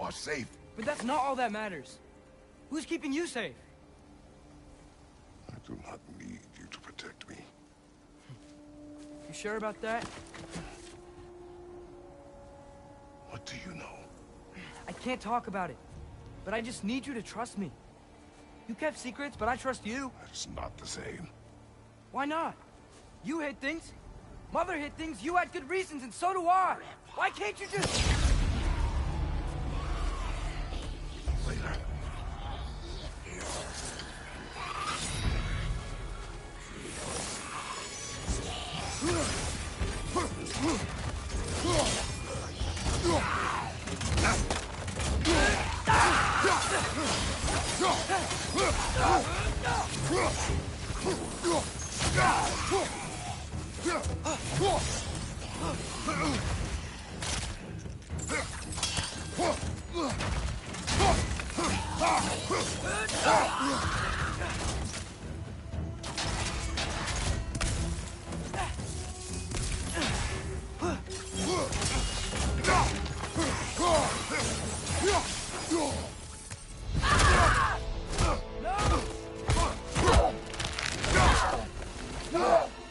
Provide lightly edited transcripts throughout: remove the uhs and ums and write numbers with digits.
are safe. But that's not all that matters. Who's keeping you safe? I do not need you to protect me. You sure about that? What do you know? I can't talk about it. But I just need you to trust me. You kept secrets, but I trust you. That's not the same. Why not? You hid things. Mother hid things. You had good reasons, and so do I. Why can't you just... Later.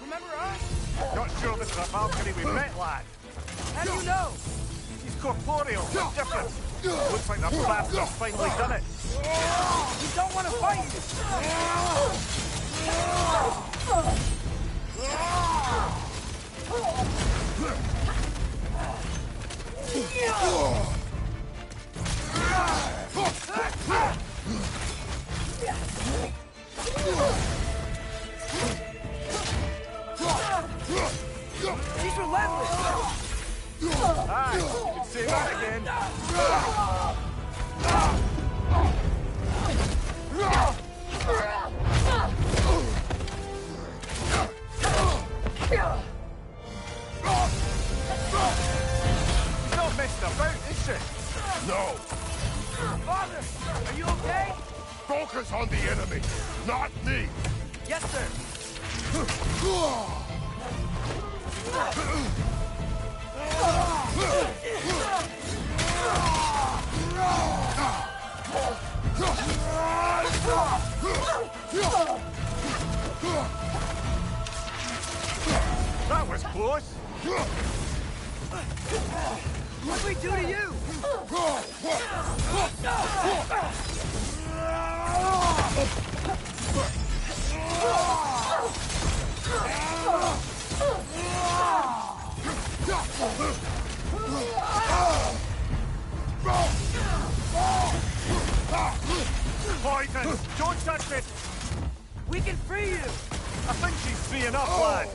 Remember us? Not sure this is a balcony we met, lad. How do you know? He's corporeal, but different. Looks like the bastard's finally done it. We don't want to fight He's relentless. Aye, you can say that again. She's not messing about, is she? No! Father, are you okay? Focus on the enemy, not me! Yes, sir. That was close. What'd we do to you? Poison! Don't touch it! We can free you. I think she's free enough, lad.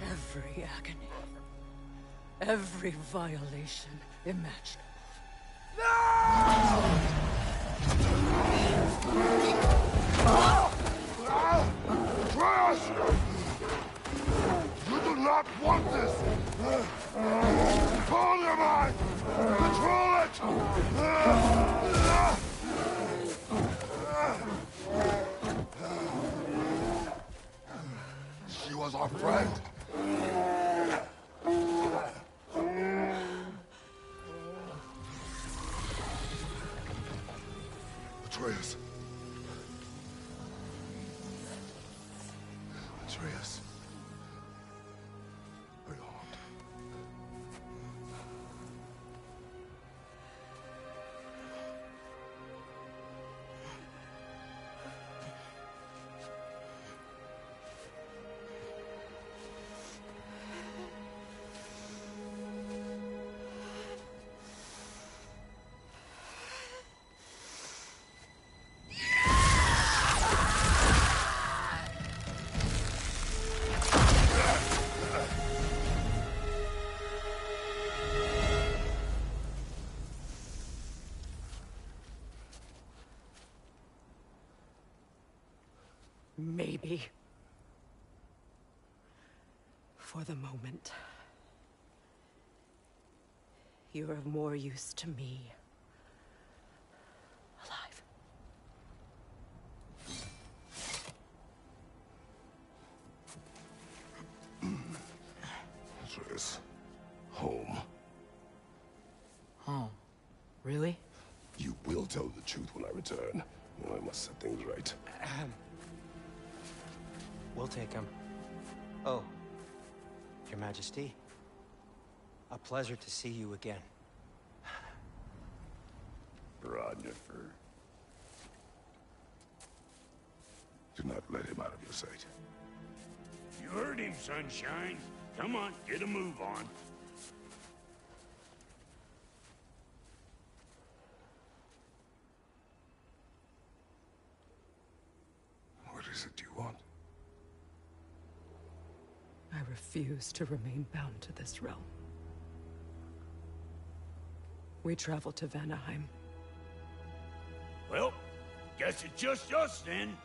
Every agony, every violation imaginable. Atreus! You do not want this! Control your mind! Control it! She was our friend. Atreus. Atreus. Are you harmed? Maybe. For the moment, you're of more use to me alive. This home. Home? Really? You will tell the truth when I return. I must set things right. We'll take him. Oh, Your Majesty. A pleasure to see you again. Ragnarok. Do not let him out of your sight. You heard him, Sunshine. Come on, get a move on. What is it you want? I refuse to remain bound to this realm. We travel to Vanaheim. Well, guess it's just us then.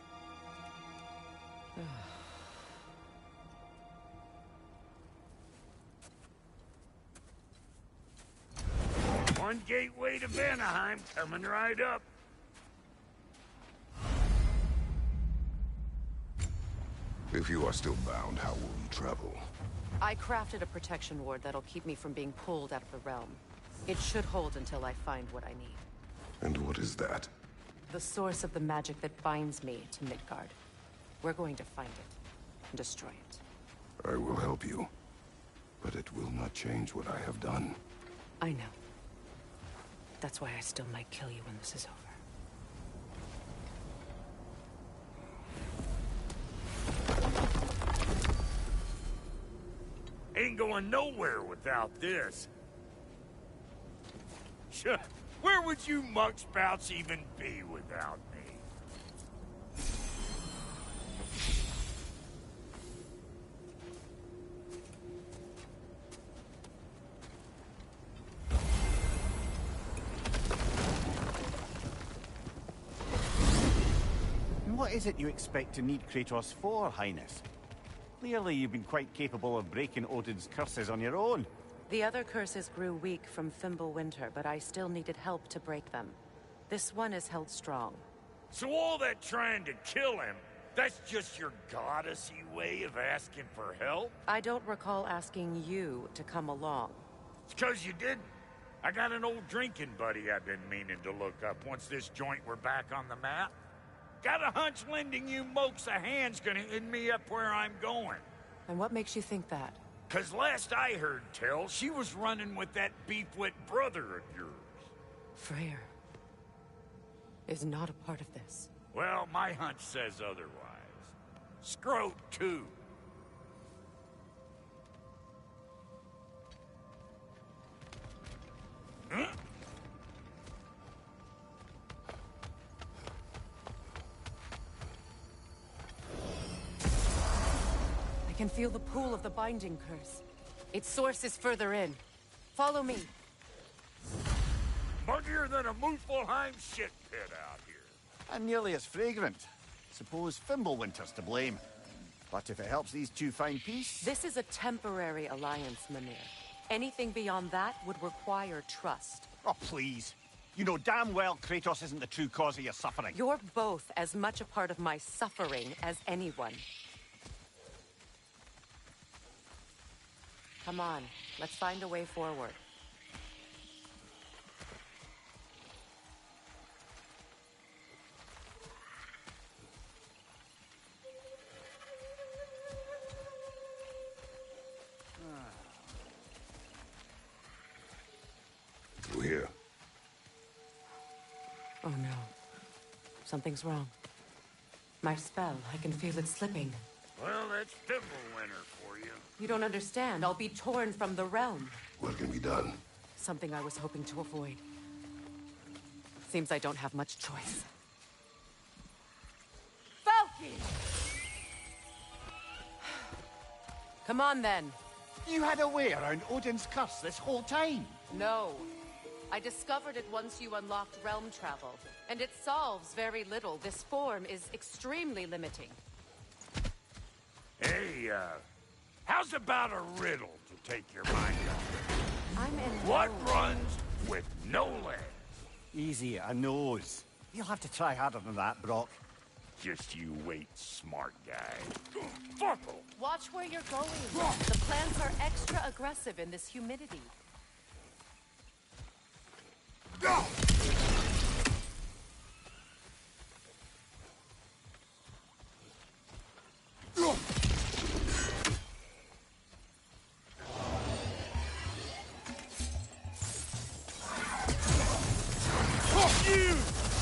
One gateway to Vanaheim coming right up. If you are still bound, how will you travel? I crafted a protection ward that'll keep me from being pulled out of the realm. It should hold until I find what I need. And what is that? The source of the magic that binds me to Midgard. We're going to find it and destroy it. I will help you. But it will not change what I have done. I know. That's why I still might kill you when this is over. Ain't going nowhere without this. Sure, where would you muckspouts even be without me? And what is it you expect to need Kratos for, Highness? Clearly you've been quite capable of breaking Odin's curses on your own. The other curses grew weak from Fimbulwinter, but I still needed help to break them. This one is held strong. So all that trying to kill him, that's just your goddessy way of asking for help? I don't recall asking you to come along. It's 'cause you did. I got an old drinking buddy I've been meaning to look up once this joint were back on the map. Got a hunch lending you mokes a hand's gonna end me up where I'm going. And what makes you think that? 'Cause last I heard tell, she was running with that beefwit brother of yours. Freyr is not a part of this. Well, my hunch says otherwise. Scroat, too. Huh? I can feel the pull of the binding curse. Its source is further in. Follow me. Muggier than a Muspelheim shit pit out here. And nearly as fragrant. Suppose Fimbulwinter's to blame. But if it helps these two find peace... This is a temporary alliance, Mimir. Anything beyond that would require trust. Oh, please. You know damn well Kratos isn't the true cause of your suffering. You're both as much a part of my suffering as anyone. Come on, let's find a way forward. You here? Oh no. Something's wrong. My spell, I can feel it slipping. Well, that's Fimbulwinter for you. You don't understand. I'll be torn from the realm. What can be done? Something I was hoping to avoid. Seems I don't have much choice. Falky! Come on, then. You had a way around Odin's curse this whole time. No. I discovered it once you unlocked realm travel. And it solves very little. This form is extremely limiting. Hey, How's about a riddle to take your mind off? I'm in What no- runs with no legs? Easy, a nose. You'll have to try harder than that, Brock. Just you wait, smart guy. Fuckle! Watch where you're going. The plants are extra aggressive in this humidity. You!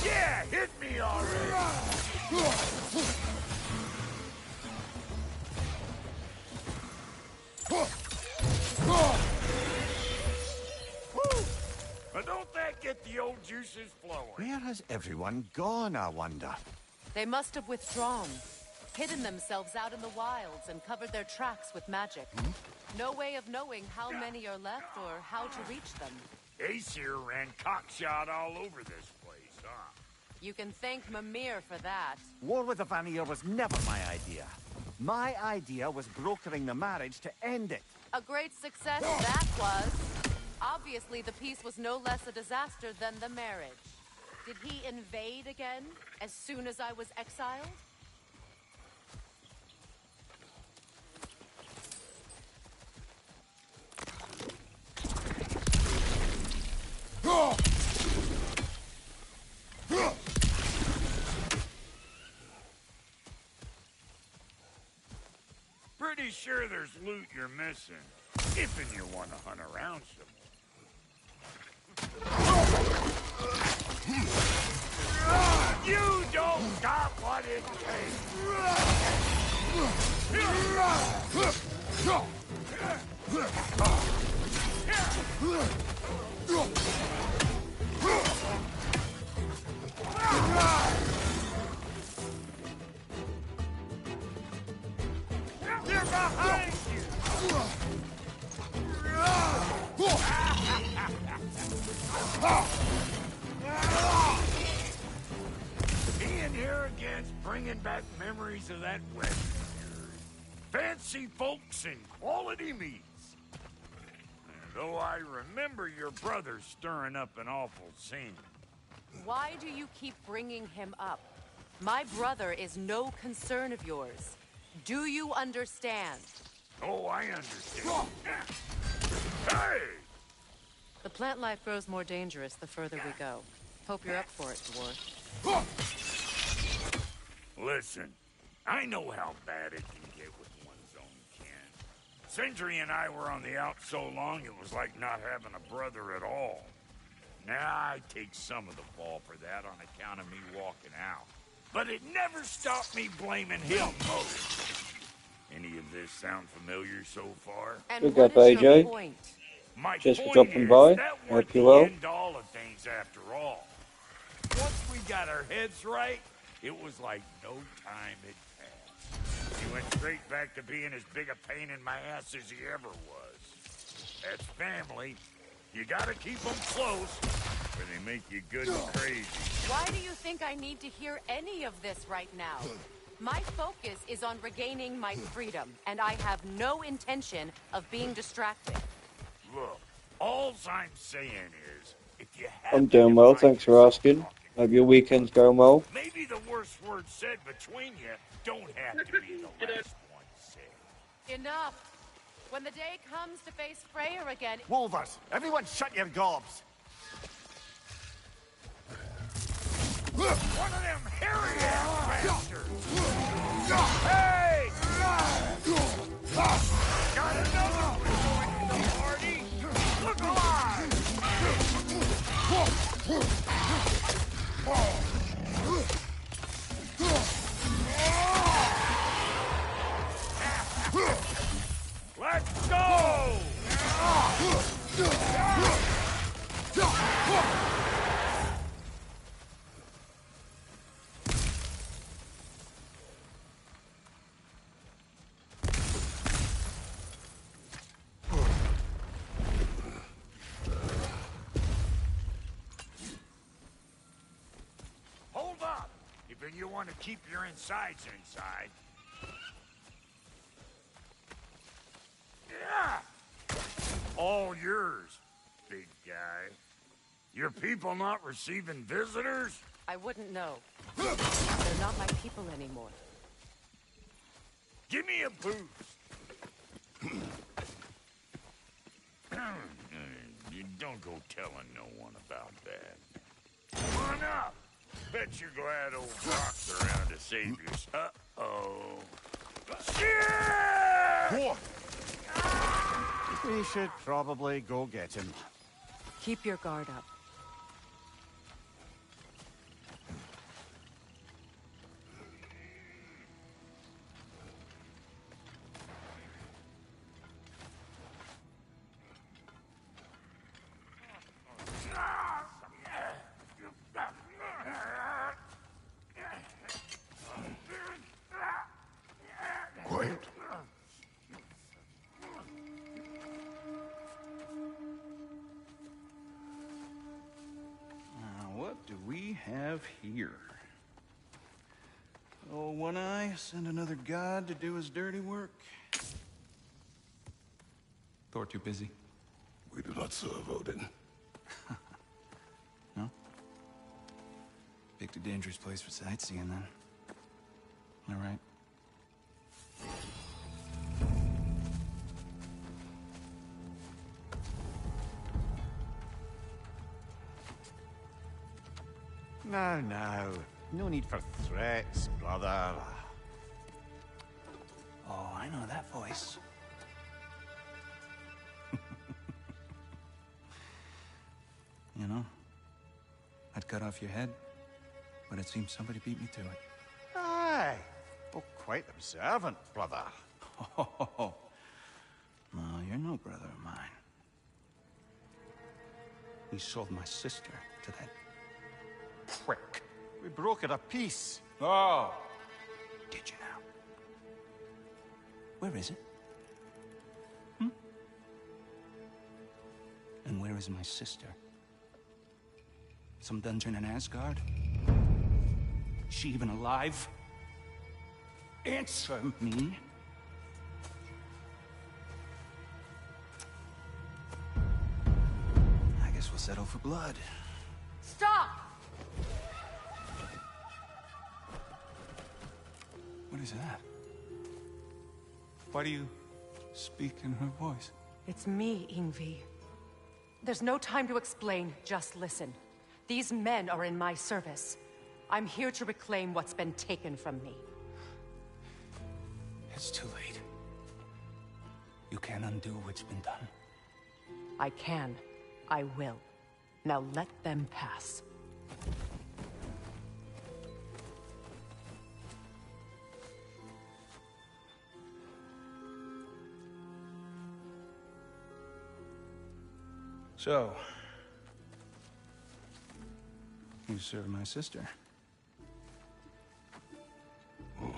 Yeah, hit me already! But don't that get the old juices flowing? Where has everyone gone, I wonder? They must have withdrawn, hidden themselves out in the wilds and covered their tracks with magic. No way of knowing how many are left or how to reach them. Ace here ran cockshot all over this place, huh? You can thank Mimir for that. War with the Vanir was never my idea. My idea was brokering the marriage to end it. A great success that was. Obviously, the peace was no less a disaster than the marriage. Did he invade again, as soon as I was exiled? Pretty sure there's loot you're missing. If and you want to hunt around some more. You don't got what it They're behind you! Being here again's bringing back memories of that wedding of yours. Fancy folks and quality meats. And though I remember your brother stirring up an awful scene. Why do you keep bringing him up? My brother is no concern of yours. Do you understand? Oh, I understand. Hey! The plant life grows more dangerous the further we go. Hope you're up for it, dwarf. Listen, I know how bad it can get with one's own kin. Sindri and I were on the out so long it was like not having a brother at all. Now I take some of the fall for that on account of me walking out. But it never stopped me blaming him most. Any of this sound familiar so far? And Good what job, is your AJ. point? My Just for point dropping is, by. that Hope weren't you the well. end all of things after all. Once we got our heads right, it was like no time had passed. He went straight back to being as big a pain in my ass as he ever was. That's family. You gotta keep them close, or they make you good and crazy. Why do you think I need to hear any of this right now? My focus is on regaining my freedom, and I have no intention of being distracted. Look, all I'm saying is, if you have I'm doing well, thanks for asking. Hope your weekend's going well. maybe the worst word said between you don't have to be the last one said. Enough! When the day comes to face Freyr again... Wolvers, everyone shut your gobs! One of them hairy-ass bastards! Hey! Got another one joining the party! Look alive! Let's go! Hold up! If you want to keep your insides inside. all yours, big guy. Your people not receiving visitors? I wouldn't know. They're not my people anymore. Give me a boost. You don't go telling no one about that. Come on up. Bet you're glad old Brock's around to save you. Uh-oh. Shit! We should probably go get him. Keep your guard up. Quiet. What do we have here? Oh, One Eye, send another god to do his dirty work. Thor too busy? We do not serve Odin. No? Picked a dangerous place for sightseeing, then. All right. Now. No need for threats, brother. Oh, I know that voice. You know, I'd cut off your head, but it seems somebody beat me to it. Aye. Oh, quite observant, brother. Oh, no, you're no brother of mine. You sold my sister to that prick. We broke it a piece. Oh! Did you now? Where is it? And where is my sister? Some dungeon in Asgard? Is she even alive? Answer me. I guess we'll settle for blood. Stop! What is that? Why do you speak in her voice? It's me, Ingvi. There's no time to explain, just listen. These men are in my service. I'm here to reclaim what's been taken from me. It's too late. You can't undo what's been done. I can. I will. Now let them pass. So, you serve my sister. Oh.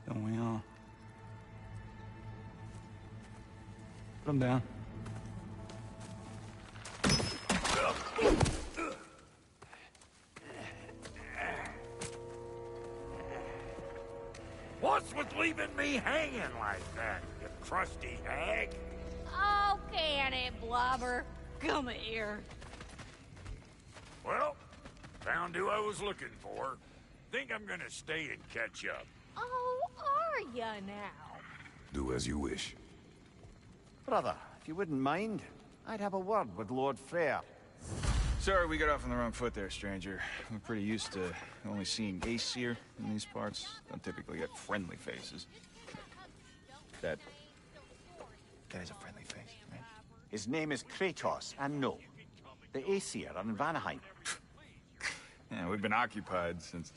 Don't we all? Put him down. What's with leaving me hanging like that, you crusty hag? Oh, can it, Blobber? Come here. Well, found who I was looking for. Think I'm gonna stay and catch up. Oh, are ya now? Do as you wish. Brother, if you wouldn't mind, I'd have a word with Lord Freyr. Sorry we got off on the wrong foot there, stranger. We're pretty used to only seeing Aesir in these parts. Don't typically get friendly faces. That guy's a friendly face, right? His name is Kratos, and no, the Aesir are in Vanaheim. Yeah, we've been occupied since...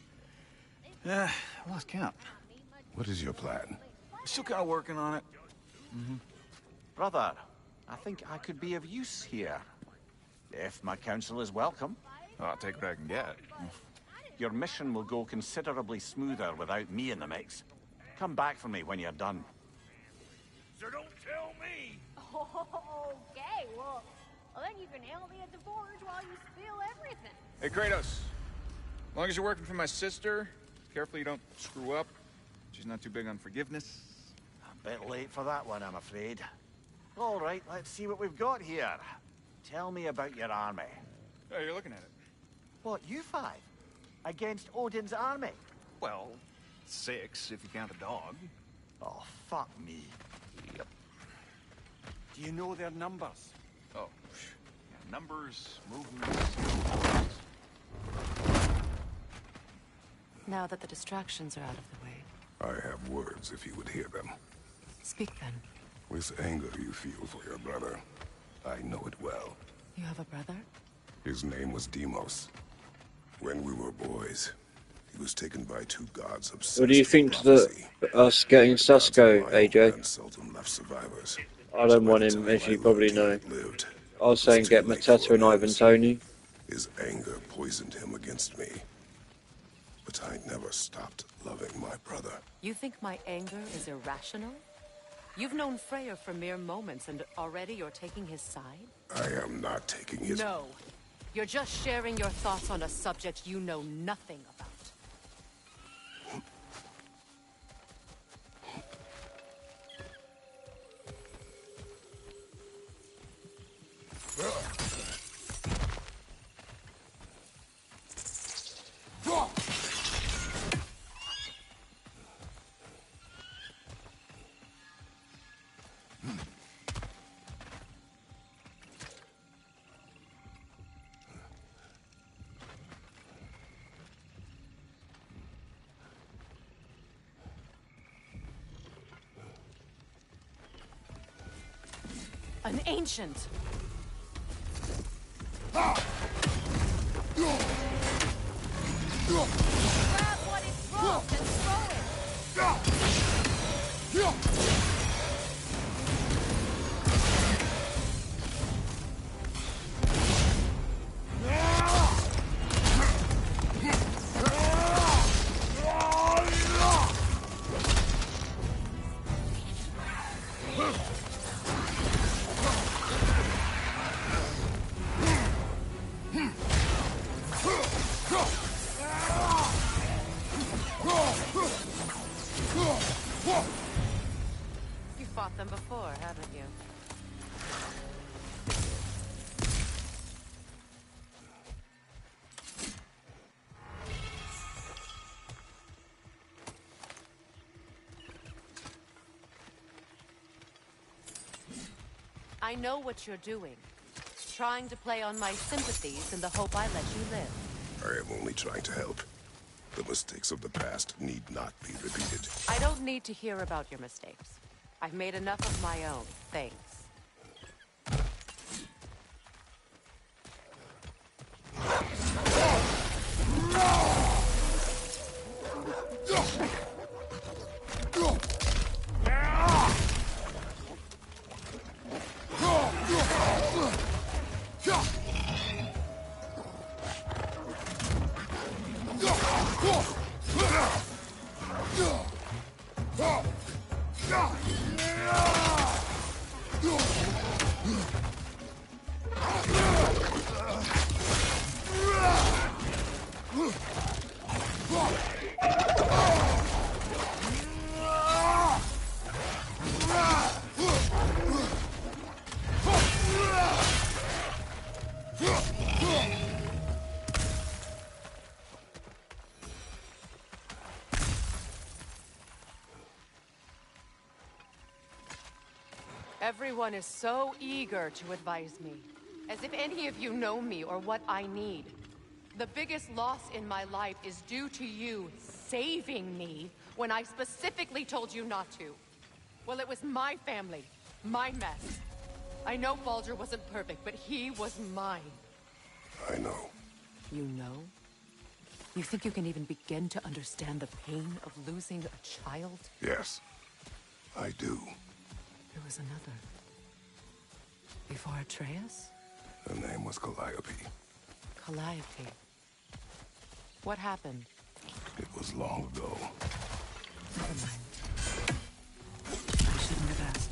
I lost count. What is your plan? We're still kind of working on it. Brother, I think I could be of use here. If my counsel is welcome. Oh, I'll take what I can get. Your mission will go considerably smoother without me in the mix. Come back for me when you're done. So don't tell me! Okay, well, then you can help me at the forge while you spill everything. Hey, Kratos. As long as you're working for my sister, careful you don't screw up. She's not too big on forgiveness. I'm Bit late for that one, I'm afraid. All right, let's see what we've got here. Tell me about your army. Oh, you're looking at it. What, you five? Against Odin's army? Well, 6 if you count a dog. Oh, fuck me. Yep. Do you know their numbers? Oh, yeah, numbers, movements. Now that the distractions are out of the way, I have words if you would hear them. speak then. This anger you feel for your brother, I know it well. You have a brother? His name was Deimos. When we were boys, he was taken by 2 gods obsessed What do you with think prophecy. to us getting The gods Sasko, of my own AJ? land seldom left survivors. I don't want him, as you probably know. I was saying get Mateta and Ivan Tony. His anger poisoned him against me. But I never stopped loving my brother. You think my anger is irrational? You've known Freyr for mere moments, and already you're taking his side? I am not taking his... No. You're just sharing your thoughts on a subject you know nothing about. An ancient! Grab what is wrong and throw it! You fought them before, haven't you? I know what you're doing. Trying to play on my sympathies in the hope I let you live. I am only trying to help. The mistakes of the past need not be repeated. I don't need to hear about your mistakes. I've made enough of my own, thanks. Everyone is so eager to advise me, as if any of you know me or what I need. The biggest loss in my life is due to you saving me when I specifically told you not to. Well, it was my family, my mess. I know Baldur wasn't perfect, but he was mine. I know. You know? You think you can even begin to understand the pain of losing a child? Yes, I do. There was another. Before Atreus? Her name was Calliope. Calliope. What happened? It was long ago. Never mind. I shouldn't have asked.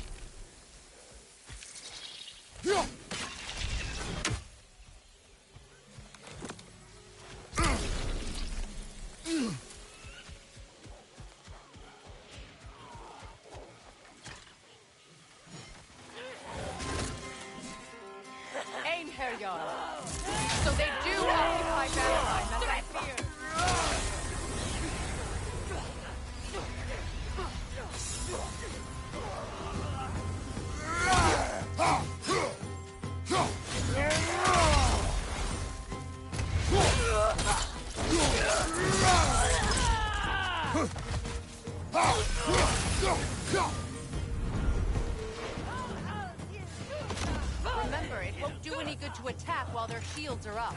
Remember, it won't do any good to attack while their shields are up.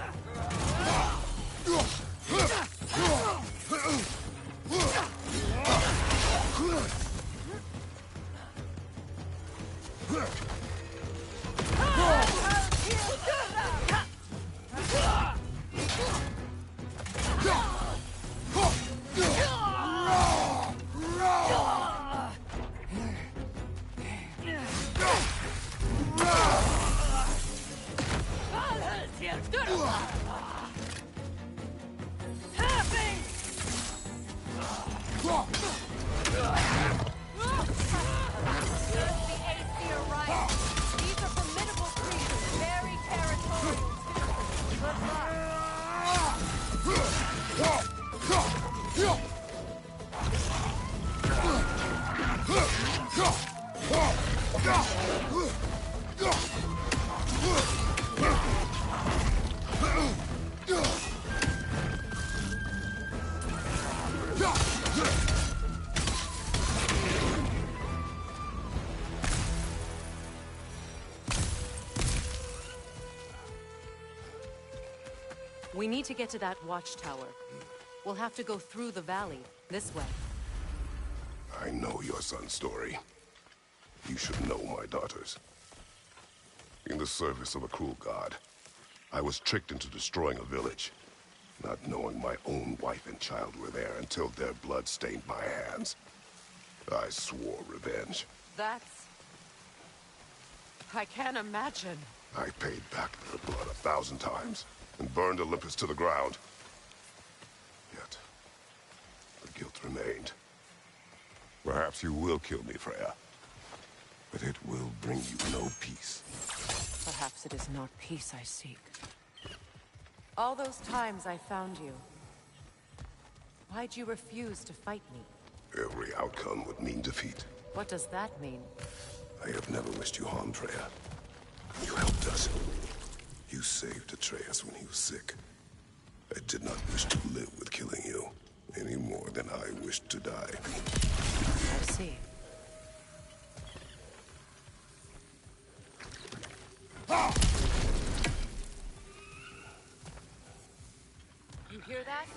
We need to get to that watchtower. We'll have to go through the valley, this way. I know your son's story. You should know my daughter's. In the service of a cruel god, I was tricked into destroying a village, not knowing my own wife and child were there until their blood stained my hands. I swore revenge. That's... I can't imagine. I paid back their blood 1,000 times and burned Olympus to the ground. Yet, the guilt remained. Perhaps you will kill me, Freya, but it will bring you no peace. Perhaps it is not peace I seek. All those times I found you, why'd you refuse to fight me? Every outcome would mean defeat. What does that mean? I have never wished you harm, Freya. You helped us. You saved Atreus when he was sick. I did not wish to live with killing you, any more than I wished to die. I see. You hear that?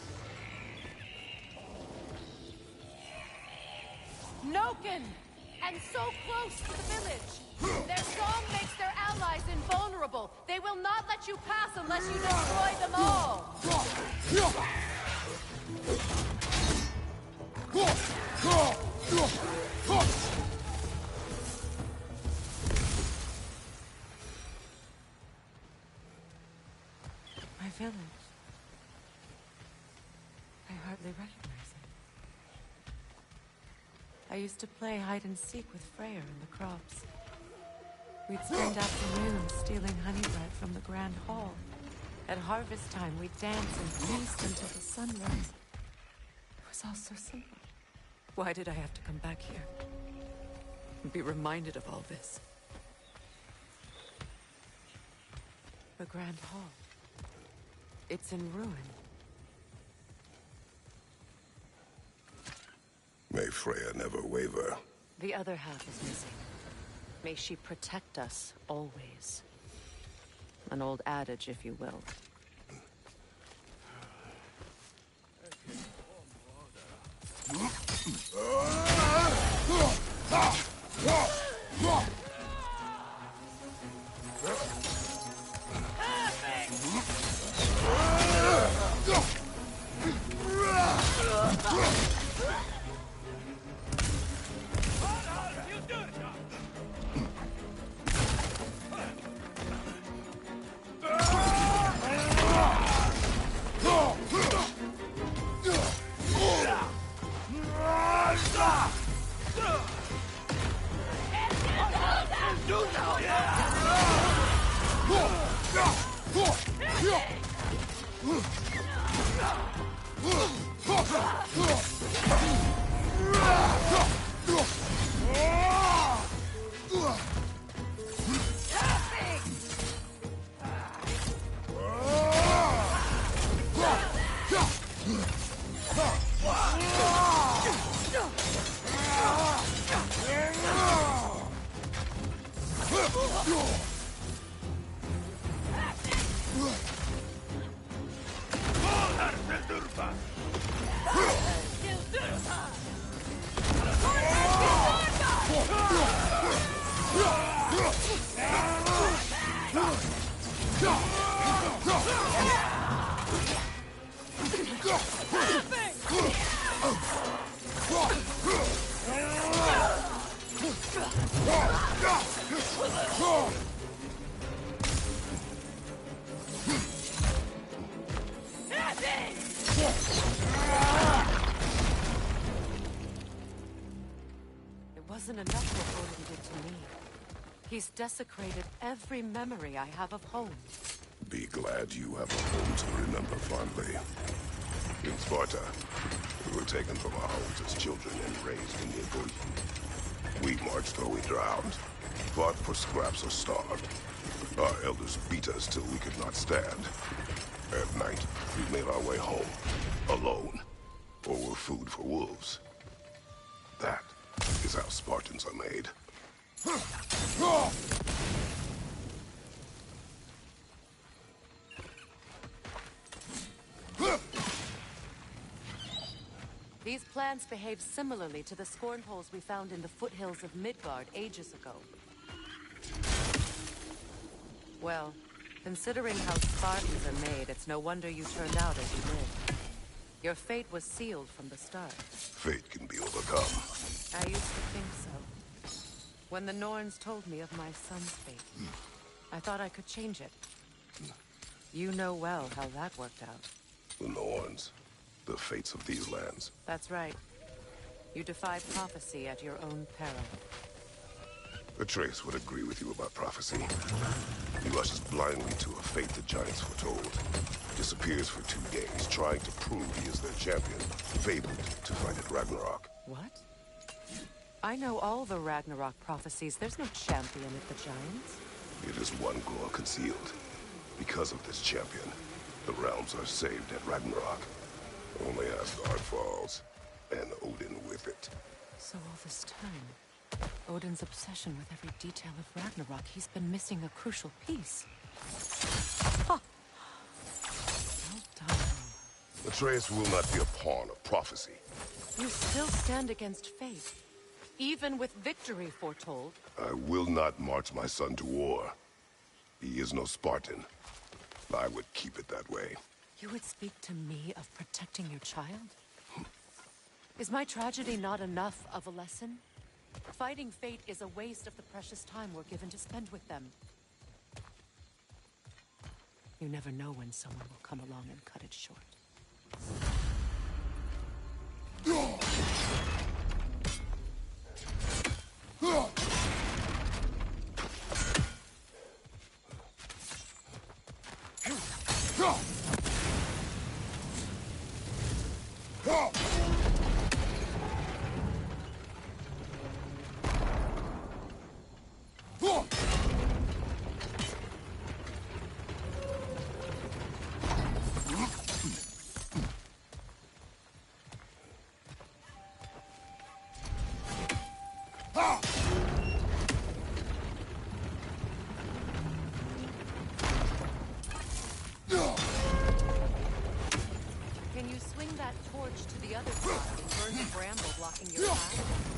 Noken! And so close to the village! Their song makes their allies invulnerable. They will not let you pass unless you destroy them all! My village. I hardly recognize it. I used to play hide and seek with Freyr in the crops. We'd spend afternoons stealing honey bread from the Grand Hall. At harvest time, we'd dance and feast until the sunrise. It was all so simple. Why did I have to come back here? And be reminded of all this? The Grand Hall. It's in ruin. May Freya never waver. The other half is missing. May she protect us, always. An old adage, if you will. wasn't enough what Odin did to me. He's desecrated every memory I have of home. Be glad you have a home to remember fondly. In Sparta, we were taken from our homes as children and raised in Italy. We marched or we drowned, fought for scraps or starved. Our elders beat us till we could not stand. At night, we made our way home, alone, or were food for wolves. That is how Spartans are made. These plants behave similarly to the scorn holes we found in the foothills of Midgard ages ago. Well, considering how Spartans are made, it's no wonder you turned out as you did. Your fate was sealed from the start. Fate can be overcome. I used to think so. When the Norns told me of my son's fate, I thought I could change it. You know well how that worked out. The Norns. The fates of these lands. That's right. You defied prophecy at your own peril. Atreus would agree with you about prophecy. He rushes blindly to a fate the giants foretold. Disappears for 2 days, trying to prove he is their champion. Fabled to fight at Ragnarok. What? I know all the Ragnarok prophecies. There's no champion at the giants. It is one glow concealed. Because of this champion, the realms are saved at Ragnarok. Only Asgard falls, and Odin with it. So all this time, Odin's obsession with every detail of Ragnarok, he's been missing a crucial piece. Huh. Well done. Atreus will not be a pawn of prophecy. You still stand against fate, even with victory foretold. I will not march my son to war. He is no Spartan. I would keep it that way. You would speak to me of protecting your child? Is my tragedy not enough of a lesson? Fighting fate is a waste of the precious time we're given to spend with them. You never know when someone will come along and cut it short. Can you swing that torch to the other side and burn the bramble blocking your path?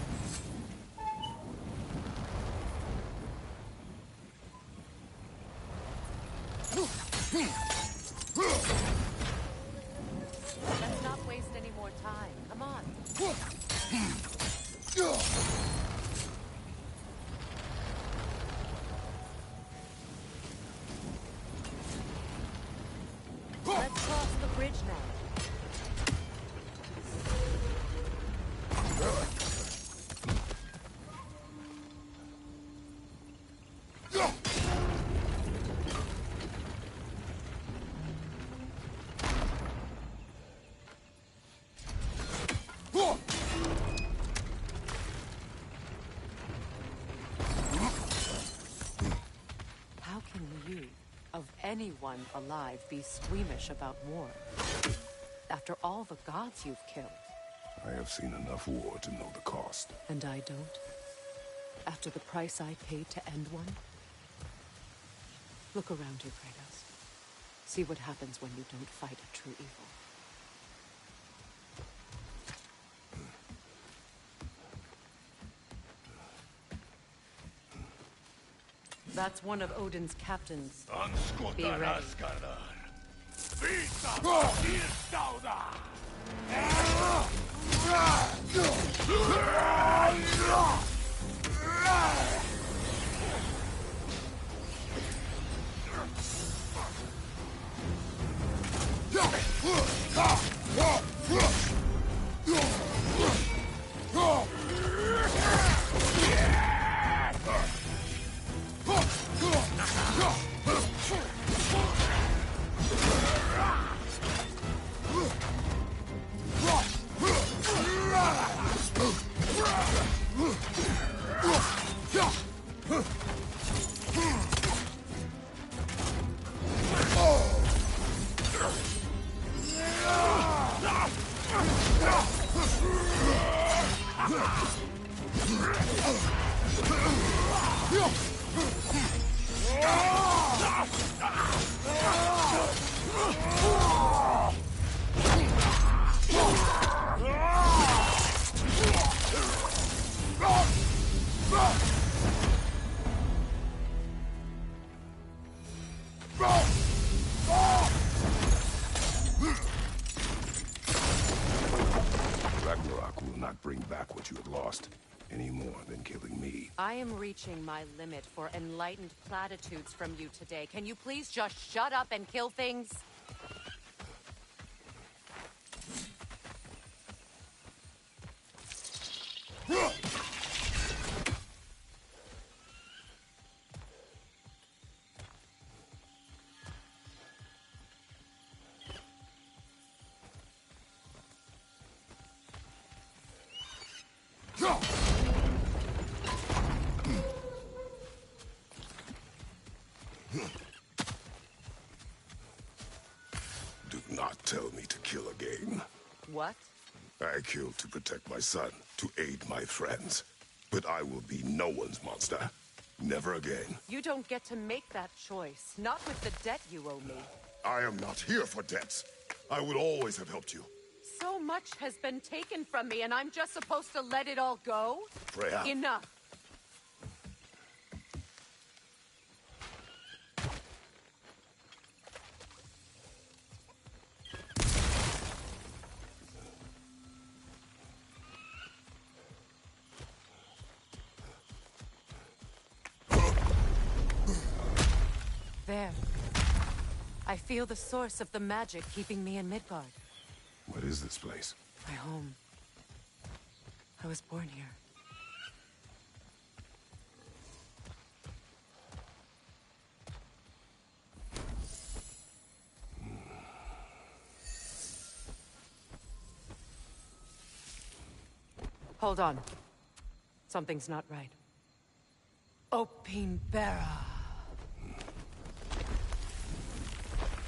Let's not waste any more time. Come on. Let's cross the bridge now. How can you, of anyone alive, be squeamish about war? After all the gods you've killed. I have seen enough war to know the cost. And I don't? After the price I paid to end one? Look around you, Kratos. See what happens when you don't fight a true evil. That's one of Odin's captains. Be ready. Ragnarok will not bring back what you have lost, any more than killing me. I am reaching my limit for enlightened platitudes from you today. Can you please just shut up and kill things? Do not tell me to kill again. What? I killed to protect my son, to aid my friends. But I will be no one's monster. Never again. You don't get to make that choice. Not with the debt you owe me. I am not here for debts. I would always have helped you. So much has been taken from me, and I'm just supposed to let it all go? Freya. Enough. There. I feel the source of the magic keeping me in Midgard. What is this place? My home. I was born here. Hold on. Something's not right. Opinbera.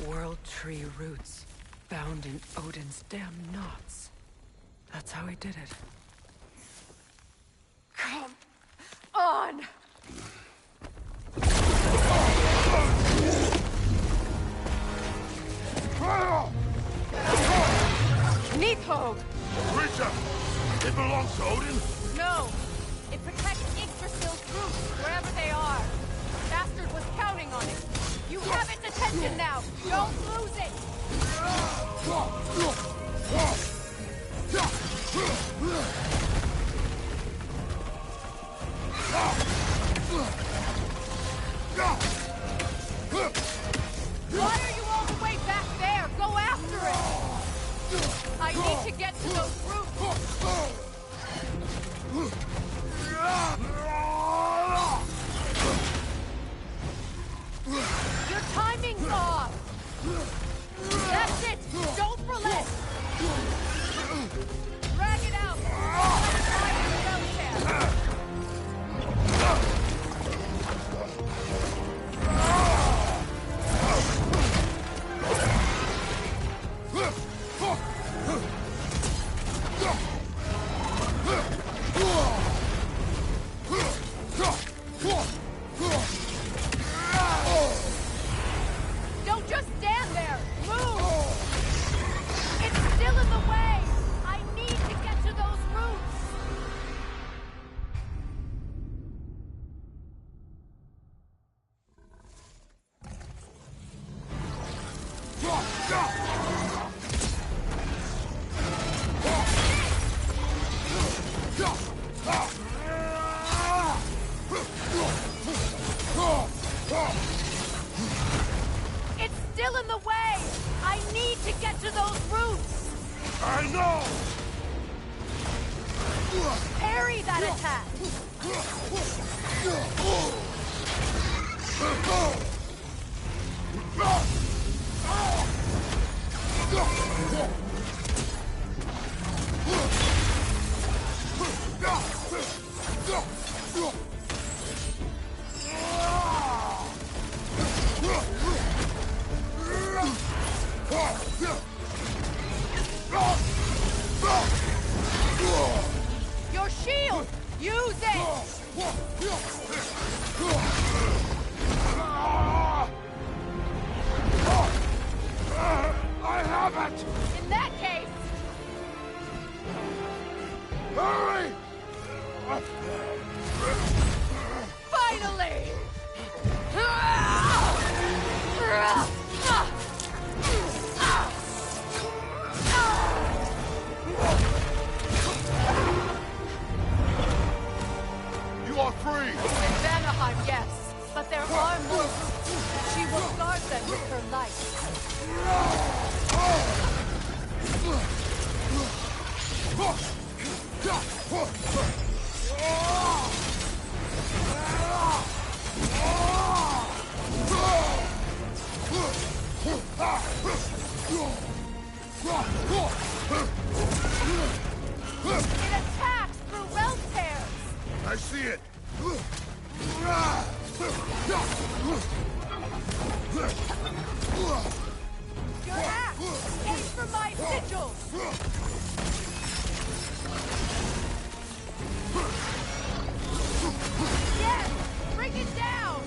World tree roots, bound in Odin's damn knots. That's how he did it. Come on! Nidhogg! Creature! It belongs to Odin? No! It protects Yggdrasil's roots, wherever they are. Bastard was counting on it. You have its attention now! Don't lose it! Why are you all the way back there? Go after it! I need to get to those roots! Your timing's off! That's it! Don't relent! Drag it out! Don't just stand there! Move! It's still in the way! I need to get to those roots! It's still in the way! I need to get to those roots! I know! Parry that attack! You're shield! Use it! I have it! In that case... Hurry! Finally! You are free! In Vanaheim, yes. But there are more. She will guard them with her life. It attacks through realm tears. I see it! Your axe! Aim for my sigils! Yes! Bring it down!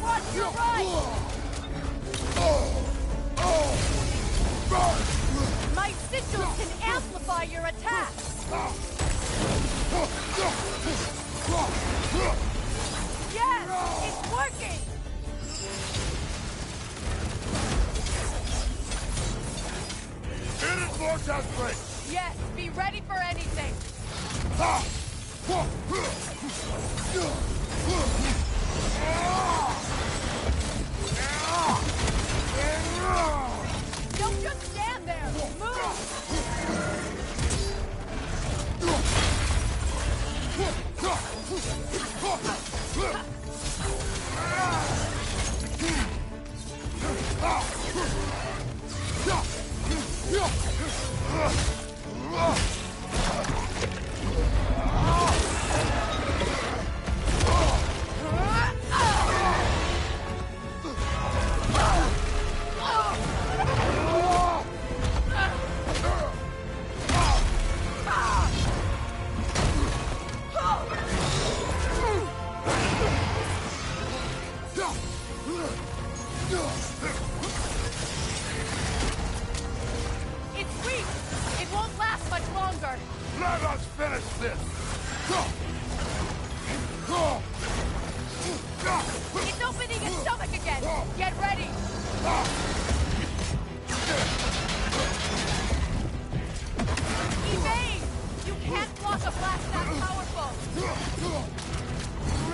Watch your right! My sigils can amplify your attacks! Yes! It's working! It is more desperate! Yes, be ready for anything! Don't just stand there! Move! It's weak! It won't last much longer! Let us finish this! It's opening its stomach again! Get ready! Evade! You can't block a blast that powerful!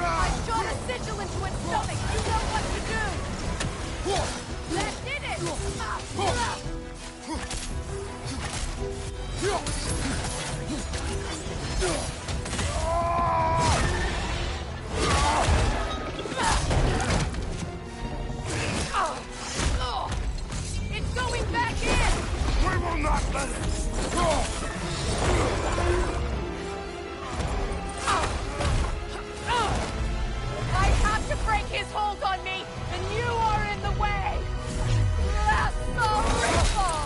I shot a sigil into its stomach! You know what to do! That did it! It's going back in! We will not let it! I have to break his hold on me, and you are in the way! That's the ripple!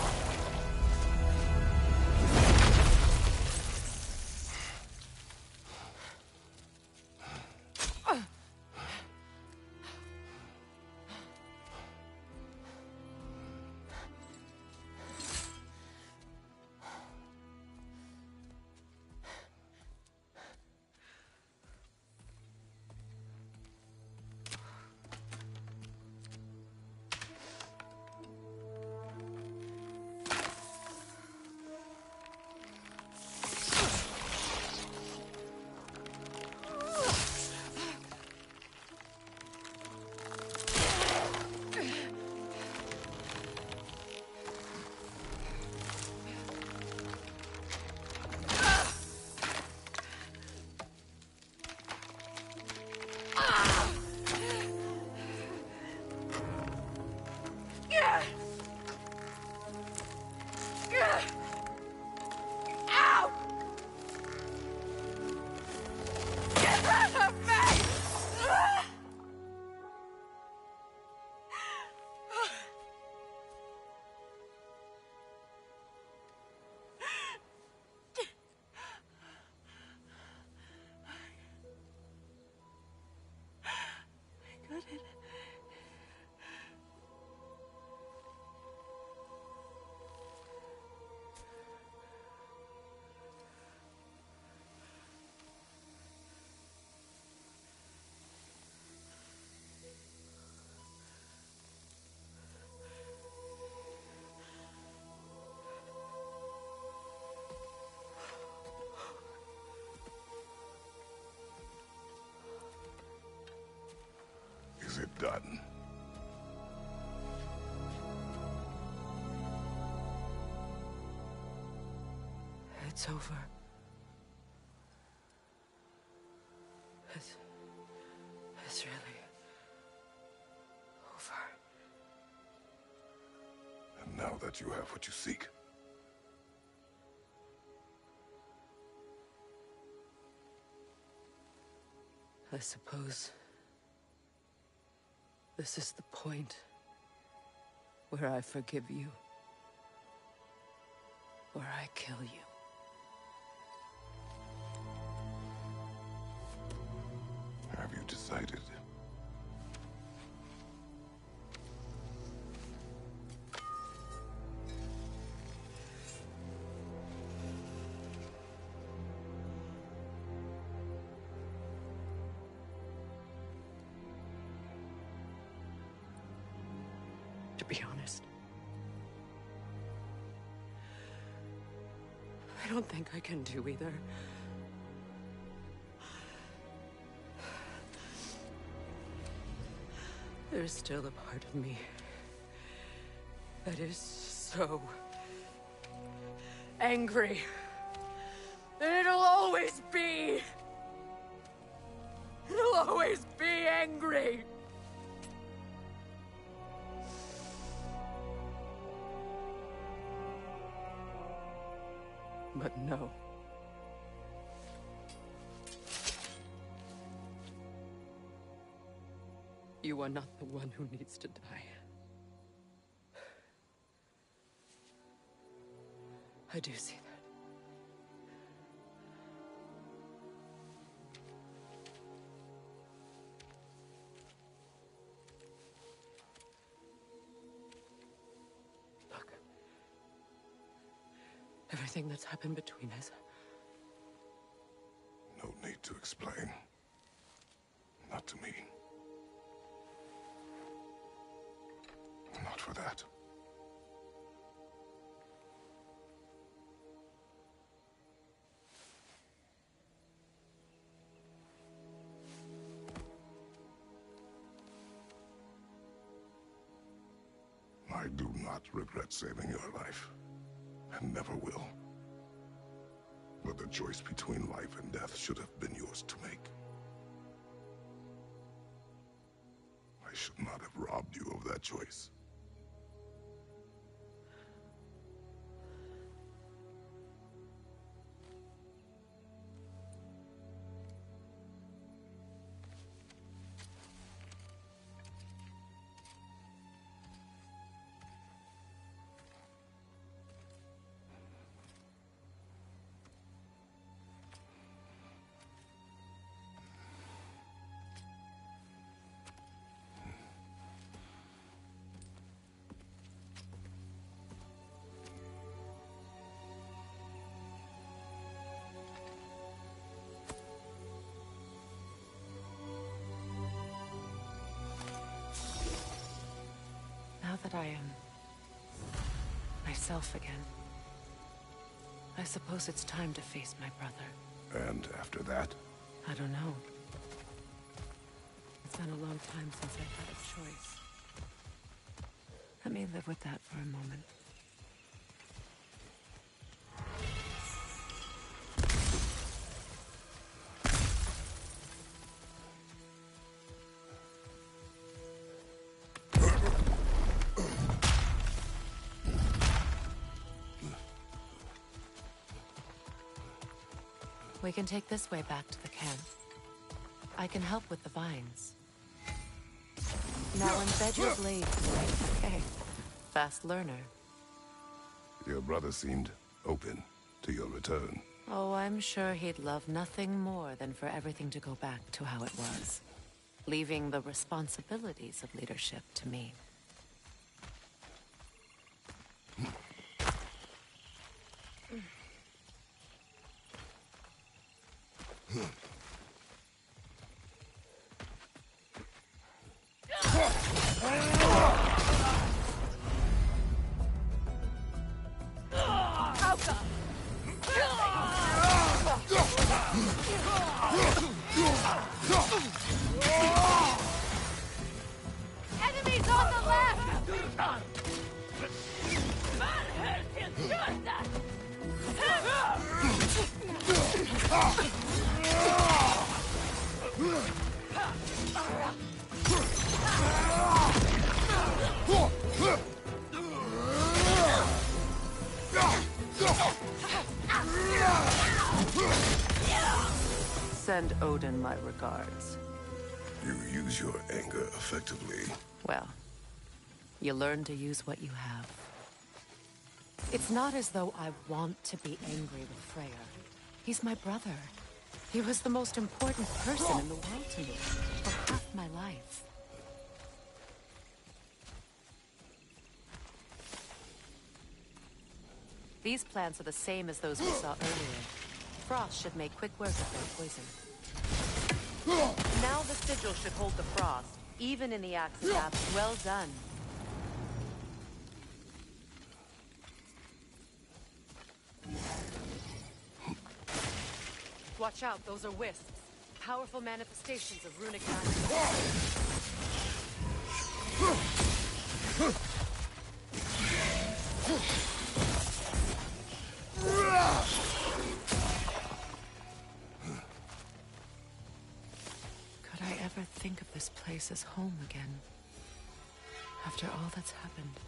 done. It's over. It's really over. And now that you have what you seek, I suppose this is the point where I forgive you, where I kill you. have you decided? To be honest, I don't think I can do either. There's still a part of me that is so angry that it'll always be. It'll always be angry. But no. You are not the one who needs to die. I do see that. Look. Everything that's happened between us. No need to explain. Not to me. Not for that. I do not regret saving your life, and never will. But the choice between life and death should have been yours to make. I should not have robbed you of that choice. Now that I am myself again, I suppose it's time to face my brother. And after that? I don't know. It's been a long time since I've had a choice. Let me live with that for a moment. We can take this way back to the camp. I can help with the vines. Now embed your blade. Okay. Fast learner. Your brother seemed open to your return. Oh, I'm sure he'd love nothing more than for everything to go back to how it was, leaving the responsibilities of leadership to me. Send Odin my regards. You use your anger effectively. Well, you learn to use what you have. It's not as though I want to be angry with Freyr. He's my brother. He was the most important person in the world to me for half my life. These plants are the same as those we saw earlier. Frost should make quick work of their poison. Now the sigil should hold the frost, even in the Axe's absence. Well done. Watch out, those are wisps. Powerful manifestations of runic magic. Could I ever think of this place as home again? After all that's happened.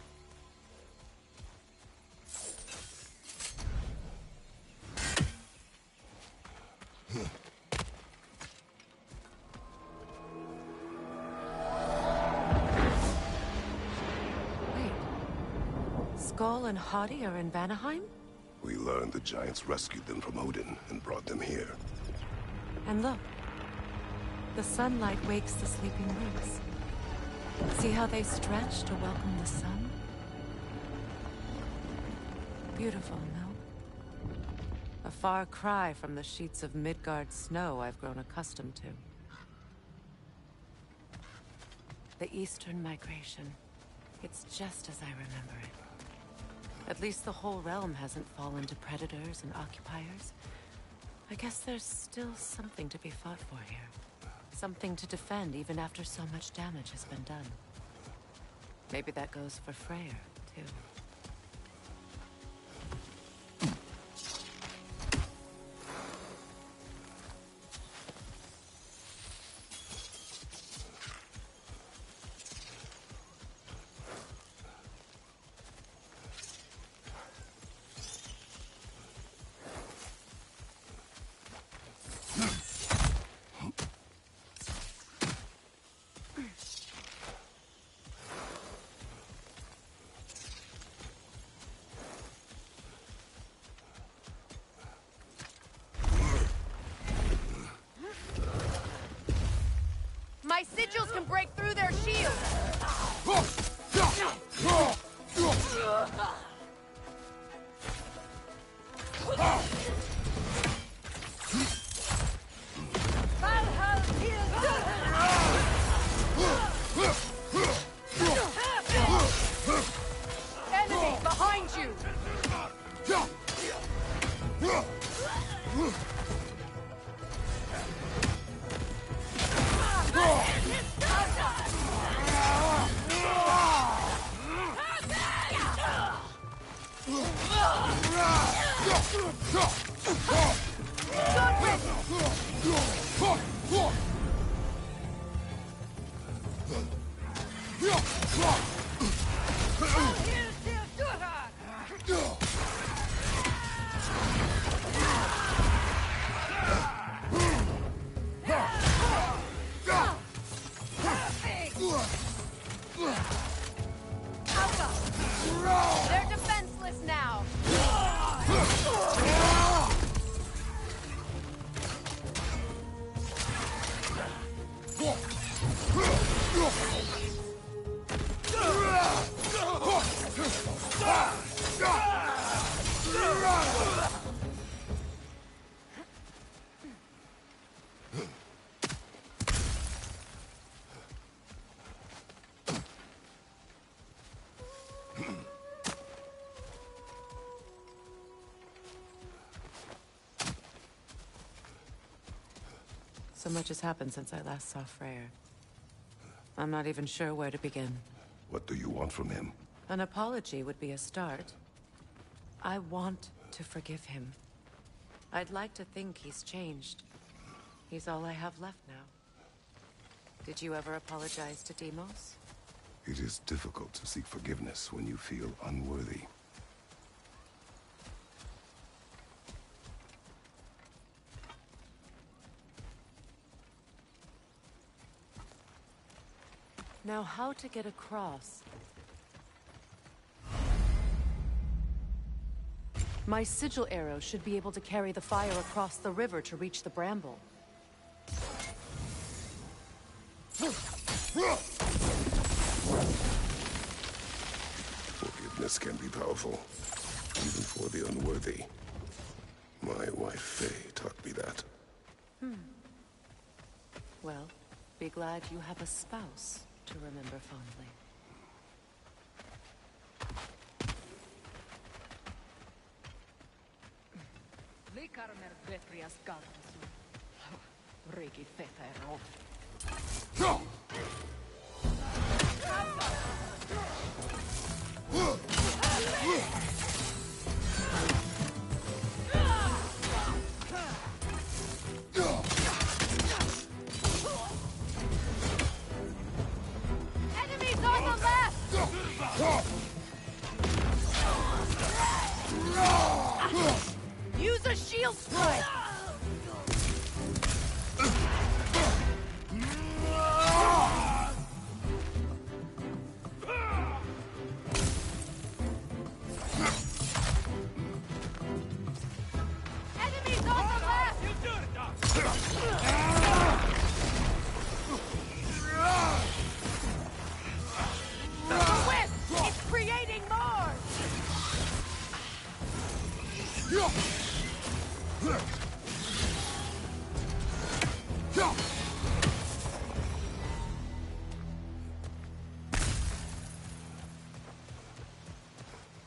Wait. Skull and Hati are in Vanaheim? We learned the giants rescued them from Odin and brought them here. And look. The sunlight wakes the sleeping roots. See how they stretch to welcome the sun? Beautiful, no? A far cry from the sheets of Midgard snow I've grown accustomed to. The Eastern Migration. It's just as I remember it. At least the whole realm hasn't fallen to predators and occupiers. I guess there's still something to be fought for here. Something to defend even after so much damage has been done. Maybe that goes for Freyr, too. My sigils can break through their shields! Enemy behind you! They're defenseless now! So much has happened since I last saw Freyr. I'm not even sure where to begin. What do you want from him? An apology would be a start. I want to forgive him. I'd like to think he's changed. He's all I have left now. Did you ever apologize to Deimos? It is difficult to seek forgiveness when you feel unworthy. Now, how to get across? My sigil arrow should be able to carry the fire across the river to reach the bramble. Forgiveness can be powerful, even for the unworthy. My wife, Faye, taught me that. Well, be glad you have a spouse to remember fondly. Enemies on the left! Use a shield strike! Enemies on the left! You do it, Doc! The whip! It's creating more!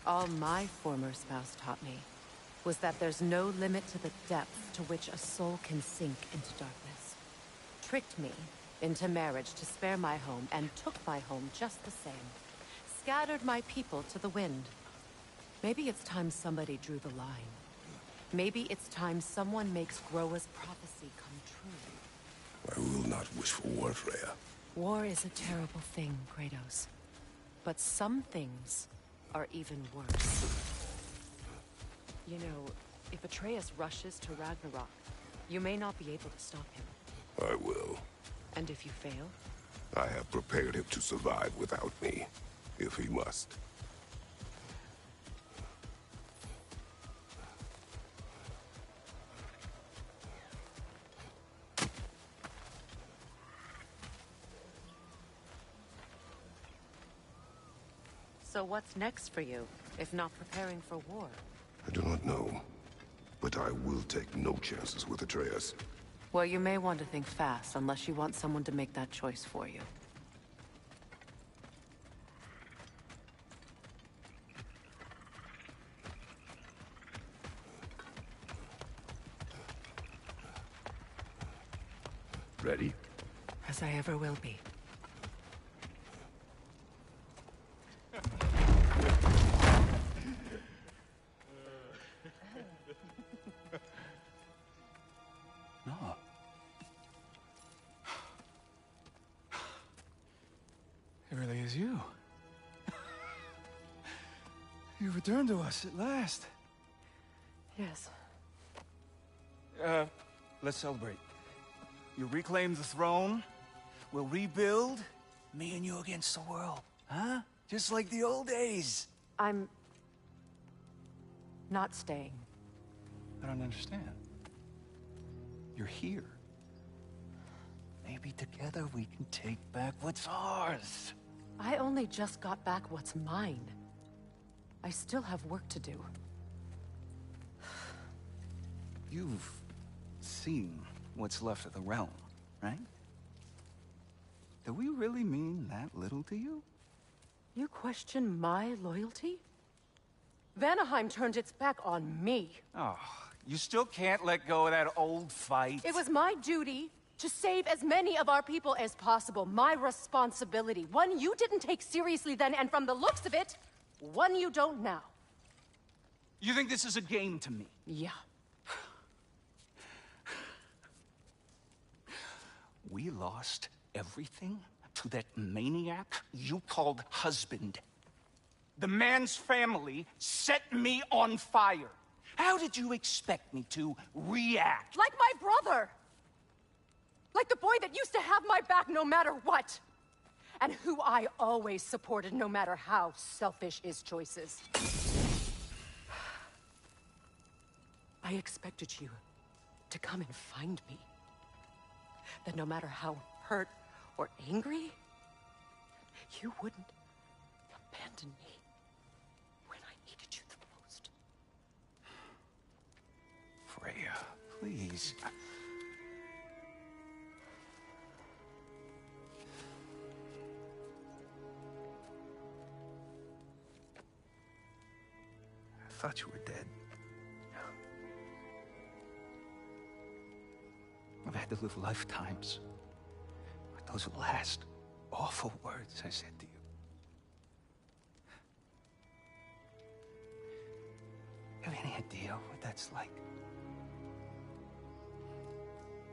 All my former spouse taught me was that there's no limit to the depth to which a soul can sink into darkness. Tricked me into marriage to spare my home and took my home just the same. Scattered my people to the wind. Maybe it's time somebody drew the line. Maybe it's time someone makes Groa's prophecy come true. I will not wish for war, Freya. War is a terrible thing, Kratos. But some things are even worse. You know, if Atreus rushes to Ragnarok, you may not be able to stop him. I will. And if you fail? I have prepared him to survive without me, if he must. So what's next for you, if not preparing for war? I do not know, but I will take no chances with Atreus. Well, you may want to think fast, unless you want someone to make that choice for you. Ready? As I ever will be. No. It really is you. You returned to us at last. Yes. Let's celebrate. You reclaim the throne. We'll rebuild. Me and you against the world. Huh? Just like the old days. I'm not staying. I don't understand. You're here. Maybe together we can take back what's ours. I only just got back what's mine. I still have work to do. You've seen what's left of the realm, right? Do we really mean that little to you? You question my loyalty? Vanaheim turned its back on me. Oh, you still can't let go of that old fight? It was my duty to save as many of our people as possible. My responsibility. One you didn't take seriously then, and from the looks of it, one you don't now. You think this is a game to me? Yeah. we lost everything to that maniac you called husband. The man's family set me on fire. How did you expect me to react? Like my brother! Like the boy that used to have my back no matter what! And who I always supported no matter how selfish his choices. I expected you to come and find me. That no matter how hurt or angry, you wouldn't abandon me when I needed you the most. Freya, please. I thought you were dead. I've had to live lifetimes with those last awful words I said to you. Have any idea what that's like?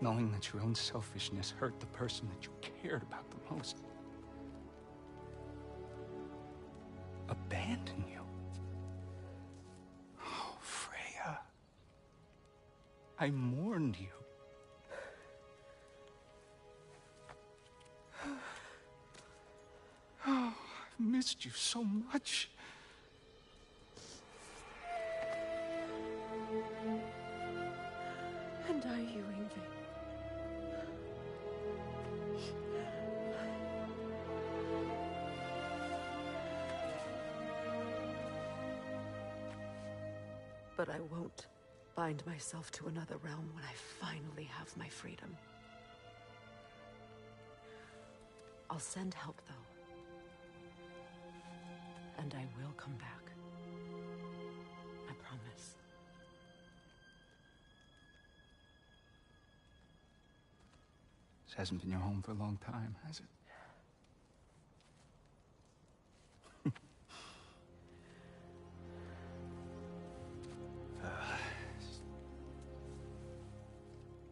Knowing that your own selfishness hurt the person that you cared about the most. Abandon you. Oh, Freya. I mourned you. Oh, I've missed you so much. And are you, Ingrid? But I won't bind myself to another realm when I finally have my freedom. I'll send help, though. And I will come back. I promise. This hasn't been your home for a long time, has it?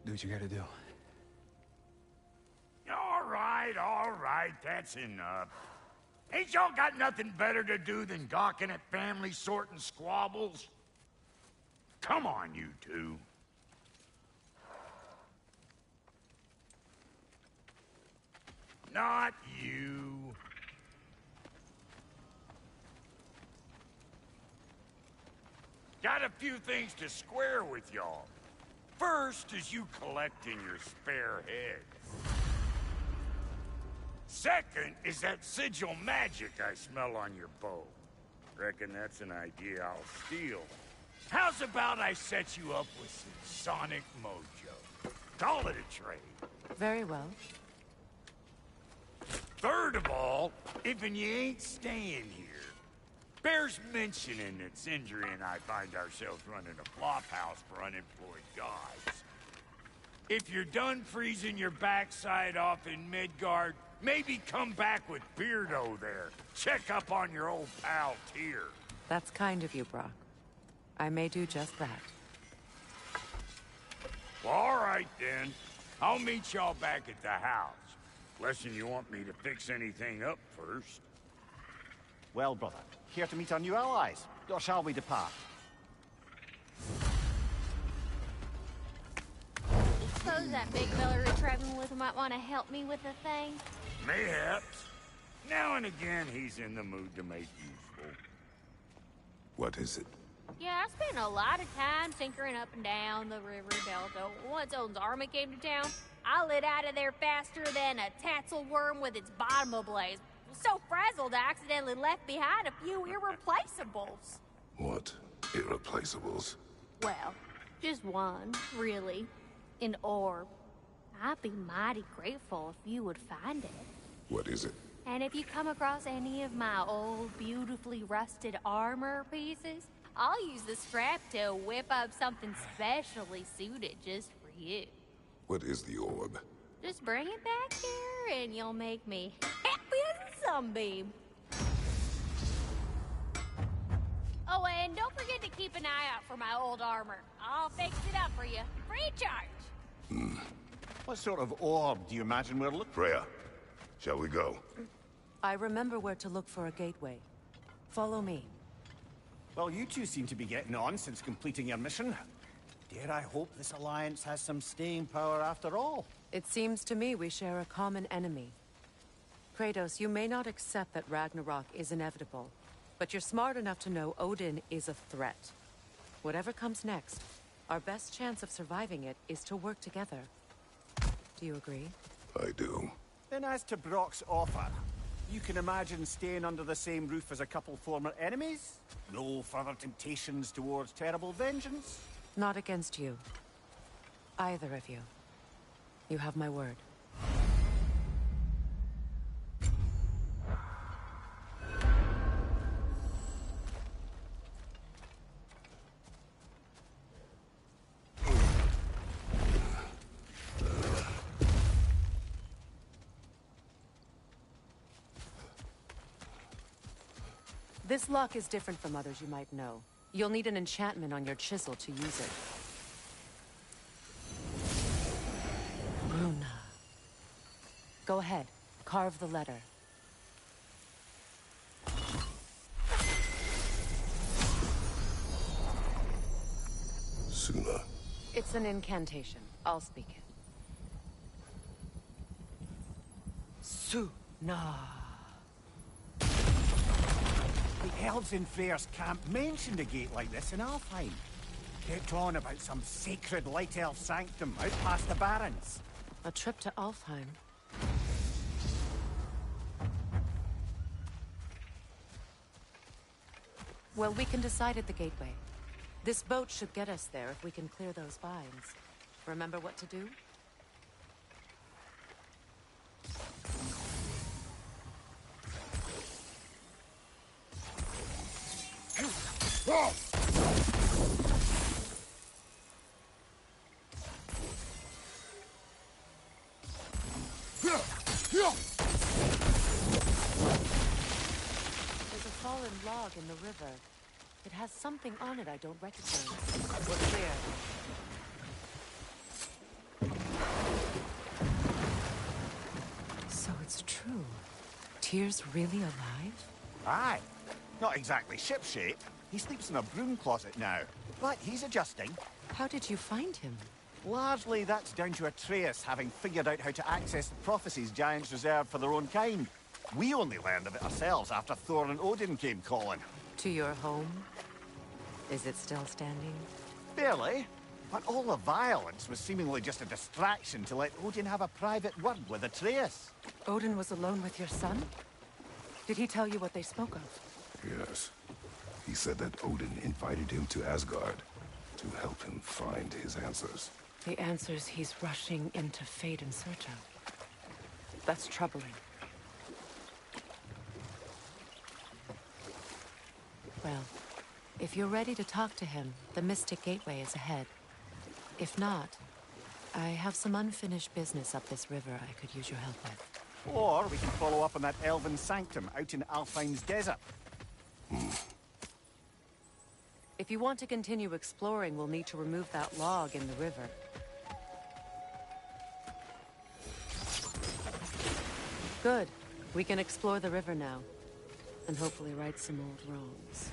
Do what you gotta do. All right, that's enough. Ain't y'all got nothing better to do than gawking at family sorting squabbles? Come on, you two. Not you. Got a few things to square with y'all. First is you collecting your spare heads. Second is that sigil magic I smell on your bow. Reckon that's an idea I'll steal. How's about I set you up with some sonic mojo? Call it a trade. Very well. Third of all, if you ain't staying here, bears mentioning that Sindri and I find ourselves running a flop house for unemployed gods. If you're done freezing your backside off in Midgard, maybe come back with Beardo there. Check up on your old pal Tyr. That's kind of you, Brock. I may do just that. Well, all right then. I'll meet y'all back at the house. Lesson you want me to fix anything up first. Well, brother, here to meet our new allies. Or shall we depart? Suppose that big fella we're traveling with might want to help me with a thing. Mayhaps. Now and again, he's in the mood to make useful. What is it? Yeah, I spent a lot of time tinkering up and down the river delta. Once Odin's army came to town, I lit out of there faster than a tassel worm with its bottom ablaze. So frazzled, I accidentally left behind a few irreplaceables. What? Irreplaceables? Well, just one, really. An orb. I'd be mighty grateful if you would find it. What is it? And if you come across any of my old, beautifully rusted armor pieces, I'll use the scrap to whip up something specially suited just for you. What is the orb? Just bring it back here and you'll make me happy as a sunbeam. Oh, and don't forget to keep an eye out for my old armor. I'll fix it up for you, free of charge. What sort of orb do you imagine we're looking for? Freya, shall we go? I remember where to look for a gateway. Follow me. Well, you two seem to be getting on since completing your mission. Dare I hope this alliance has some staying power after all? It seems to me we share a common enemy. Kratos, you may not accept that Ragnarok is inevitable, but you're smart enough to know Odin is a threat. Whatever comes next, our best chance of surviving it is to work together. Do you agree? I do. Then as to Brock's offer, you can imagine staying under the same roof as a couple former enemies? No further temptations towards terrible vengeance? Not against you. Either of you. You have my word. This lock is different from others you might know. You'll need an enchantment on your chisel to use it. Bruna. Go ahead. Carve the letter. Suna. It's an incantation. I'll speak it. Suna. The elves in Freyr's camp mentioned a gate like this in Alfheim. Kept on about some sacred light elf sanctum out past the Barrens. A trip to Alfheim. Well, we can decide at the gateway. This boat should get us there if we can clear those vines. Remember what to do? There's a fallen log in the river. It has something on it I don't recognize. We're clear. So it's true. Tyr's really alive? Aye. Not exactly shipshape. He sleeps in a broom closet now. But he's adjusting. How did you find him? Largely, that's down to Atreus having figured out how to access the prophecies giants reserved for their own kind. We only learned of it ourselves after Thor and Odin came calling. To your home? Is it still standing? Barely. But all the violence was seemingly just a distraction to let Odin have a private word with Atreus. Odin was alone with your son? Did he tell you what they spoke of? Yes. He said that Odin invited him to Asgard to help him find his answers. The answers he's rushing into fate in search of. That's troubling. Well, if you're ready to talk to him, the Mystic Gateway is ahead. If not, I have some unfinished business up this river I could use your help with. Or we can follow up on that elven sanctum out in Alfheim's desert. If you want to continue exploring, we'll need to remove that log in the river. Good. We can explore the river now. And hopefully right some old wrongs.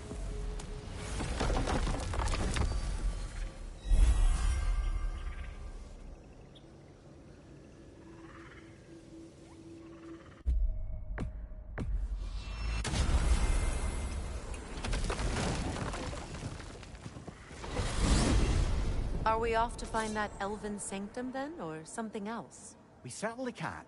Are we off to find that elven sanctum then, or something else? We certainly can.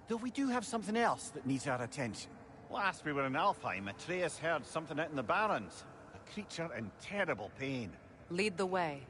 Though we do have something else that needs our attention. Last we were in Alfheim, Atreus heard something out in the Barrens. A creature in terrible pain. Lead the way.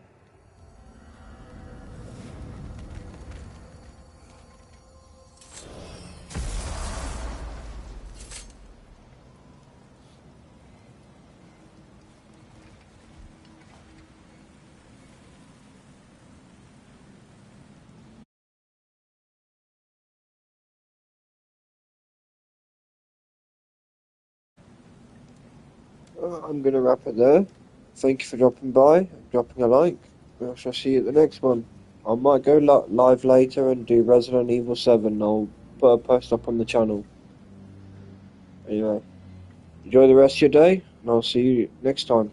I'm going to wrap it there. Thank you for dropping by, dropping a like. I shall see you at the next one. I might go live later and do Resident Evil 7. I'll put a post up on the channel. Anyway, enjoy the rest of your day, and I'll see you next time.